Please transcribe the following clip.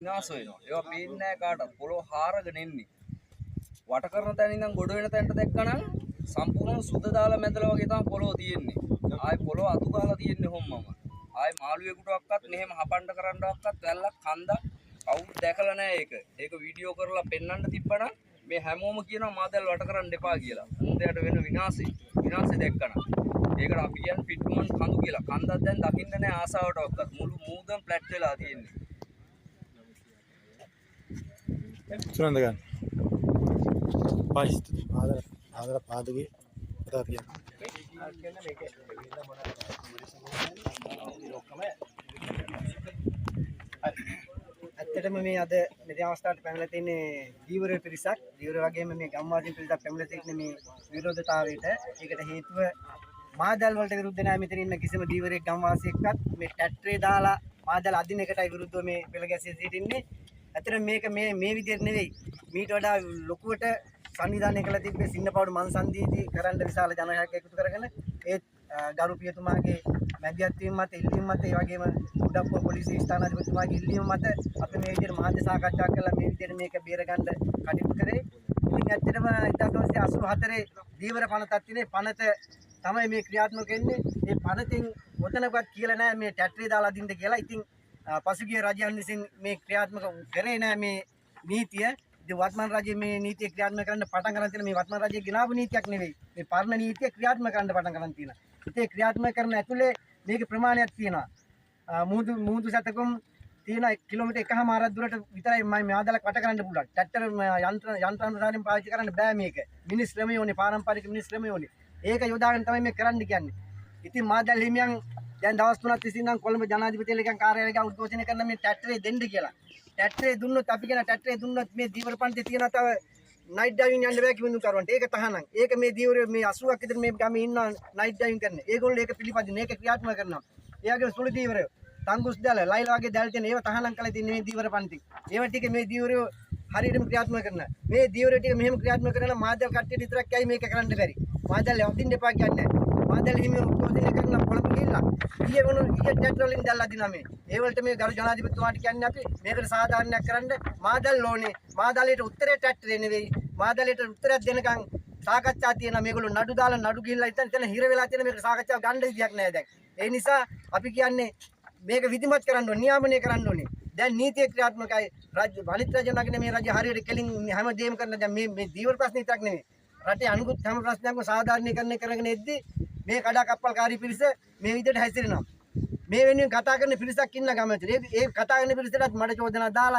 විනාශ වෙනවා. ඒවා පේන්නේ නැහැ කාටවත්. පොළොව හාරගෙන එන්නේ. වට කරන තැන ඉඳන් ගොඩ වෙන තැනට දැක්කනම් සම්පූර්ණ සුද දාලා මැදලා වගේ තමයි පොළොව තියෙන්නේ. ආයේ පොළොව අතු ගහලා තියෙන්නේ හොම්මම. ආයේ මාළුවෙකුටවත් මෙහෙම හපන්න කරන්නවත් වැල්ලක් කන්දක් කවුරුත් දැකලා නැහැ ඒක. ඒක වීඩියෝ කරලා පෙන්වන්න තිබ්බනම් මේ හැමෝම කියනවා මාදල් වට කරන්න එපා කියලා. මුන්දයට වෙන විනාශේ දැක්කනම්. ඒකට අපි කියන්නේ පිටුමන් කඳු කියලා. කන්දක් දැන් දකින්න නැහැ ආසාවටවත්. මුළු මූදම ෆ්ලැට් වෙලා තියෙන්නේ. सुनंदगन पाइस्ट आदर पादगे बता दिया ඇත්තටම මේ අද මෙතන අවස්ථාවට පැමිණලා තින්නේ දීවර පිරිසක්. දීවර වගේම මේ ගම්වාසීන් පිරිසක් පැමිණලා තින්නේ මේ විරෝධතාවයට. ඒකට හේතුව මාදල් වලට විරුද්ධ නැහැ මෙතන ඉන්න කිසිම දීවරයෙක් ගම්වාසියෙක්වත් මේ ටැට්‍රේ දාලා මාදල් අදින එකටයි විරුද්ධව මේ පෙළ ගැසී සිටින්නේ. ඇත්තට මේක මේ විදිහට නෙවෙයි. මීට වඩා ලොකුවට සංවිධානය කළ තිබ්බේ සින්නපාවුඩු මන්සන්දීදී කරන්න විශාල ජනගහනයක් එකතු කරගෙන ඒත් ගරු පියතුමාගේ මැදිහත් වීම මත ඉල්ලීම මත ඒ වගේම උඩප්පුව පොලිසිය ස්ථානාධිපතිතුමාගේ ඉල්ලීම මත අපි මේ විදිහට මහජන සාකච්ඡා කළා මේ විදිහට මේක බේරගන්න කටයුතු කරේ. ඉතින් ඇත්තටම 1984 දීවර පනතක් තියෙනේ. පනත තමයි මේ ක්‍රියාත්මක වෙන්නේ. මේ පනතින් ඔතනකවත් කියලා නැහැ මේ ටැට්‍රේ දාලා අදින්න කියලා. ඉතින් පසුගිය රජයන් විසින් මේ ක්‍රියාත්මක කරේ නැහැ මේ නීතිය. ඉතින් වර්තමාන රජයේ මේ නීතිය ක්‍රියාත්මක කරන්න පටන් ගන්න තියෙන මේ වර්තමාන රජයේ ගෙනාවු නීතියක් නෙවෙයි. මේ පරණ නීතිය ක්‍රියාත්මක කරන්න පටන් ගන්න තියෙනවා. ඉතින් ක්‍රියාත්මක කරන ඇතුලේ මේකේ ප්‍රමාණයක් තියෙනවා. මුහුදු සතකම් තියෙන කිලෝමීටර් 1.5 දුරට විතරයි මම ආදාලක් වට කරන්න පුළුවන්. ට්‍රැක්ටර් යන්ත්‍රානුසාරයෙන් පාවිච්චි කරන්න බෑ මේක. මිනිස් ශ්‍රමය ඕනේ, පාරම්පරික මිනිස් ශ්‍රමය ඕනේ. ඒක යොදාගෙන තමයි මේ කරන්න කියන්නේ. ඉතින් මාදල් හිමියන් දැන් දවස් 3ක් තිස්සේ ඉඳන් කොළඹ ජනාධිපතිලේකන් කාර්යාලයට උද්ඝෝෂණය කරන මේ ටැට්‍රේ දෙන්න කියලා. ටැට්‍රේ දුන්නොත් අපි කියන ටැට්‍රේ දුන්නොත් මේ දීවර පන්තියේ තියෙන තව නයිට් ඩ්‍රයිවිං යන්න බෑ කිව්වොත් කරවන්ට. ඒක තහනම්. ඒක මේ දීවර මේ 80ක් විතර මේ ගමේ ඉන්න නයිට් ඩ්‍රයිවිං කරන. ඒගොල්ලෝ ඒක පිළිපදින. ඒක ක්‍රියාත්මක කරනවා. එයාගේ සුළු දීවරය තංගුස් දැල ලයිලා වගේ දැල් තියෙන ඒවා තහනම් කරලා තියෙන මේ දීවර පන්ති. ඒව ටික මේ දීවරය හරියටම ක්‍රියාත්මක කරනවා. මේ දීවර ටික මෙහෙම ක්‍රියාත්මක කරන මාදල් කට්ටියට විතරක් ඇයි මේක කරන්න බැරි. මාදල් යවදින්න එපා කියන්නේ. මාදල් හිමියෝ උද්ඝෝෂණය කරන කොළඹ ගිහිල්ලා ඊයේ ටැට්‍රේ වලින් දැල්ලා දිනා මේ. ඒ වලට මේ ගරු ජනාධිපතිතුමාට කියන්නේ අපි මේකට සාධාරණයක් කරන්න මාදල් ඕනේ. මාදලේට උත්තරේ ටැට්‍රේ නෙවෙයි. මාදලේට උත්තරයක් දෙනකන් සාකච්ඡා තියෙනවා. මේගොල්ලෝ නඩු දාලා නඩු ගිහිල්ලා ඉතින් හිර වෙලා තියෙන මේක සාකච්ඡාව ගන්න විදියක් නැහැ දැන්. ඒ නිසා අපි කියන්නේ මේක විධිමත් කරන්න ඕනේ, නියාමනය කරන්න ඕනේ. දැන් නීතිය ක්‍රියාත්මකයි. රාජ්‍ය වනිත් රජ නගින මේ රජය හරියට කෙලින් හැමදේම කරන දැන් මේ දීවර ප්‍රශ්න විතරක් නෙවෙයි. රටේ අනුගත හැම ප්‍රශ්නයක්ම සාධාරණීකරණය කරගෙන එද්දී මේ කඩා කප්පල්කාරී පිරිස මේ විදිහට හැසිරෙනවා. මේ වෙනුවෙන් කතා කරන පිරිසක් ඉන්න ගමතේ. ඒ කතා කරන පිරිසටත් මඩ චෝදනා දාලා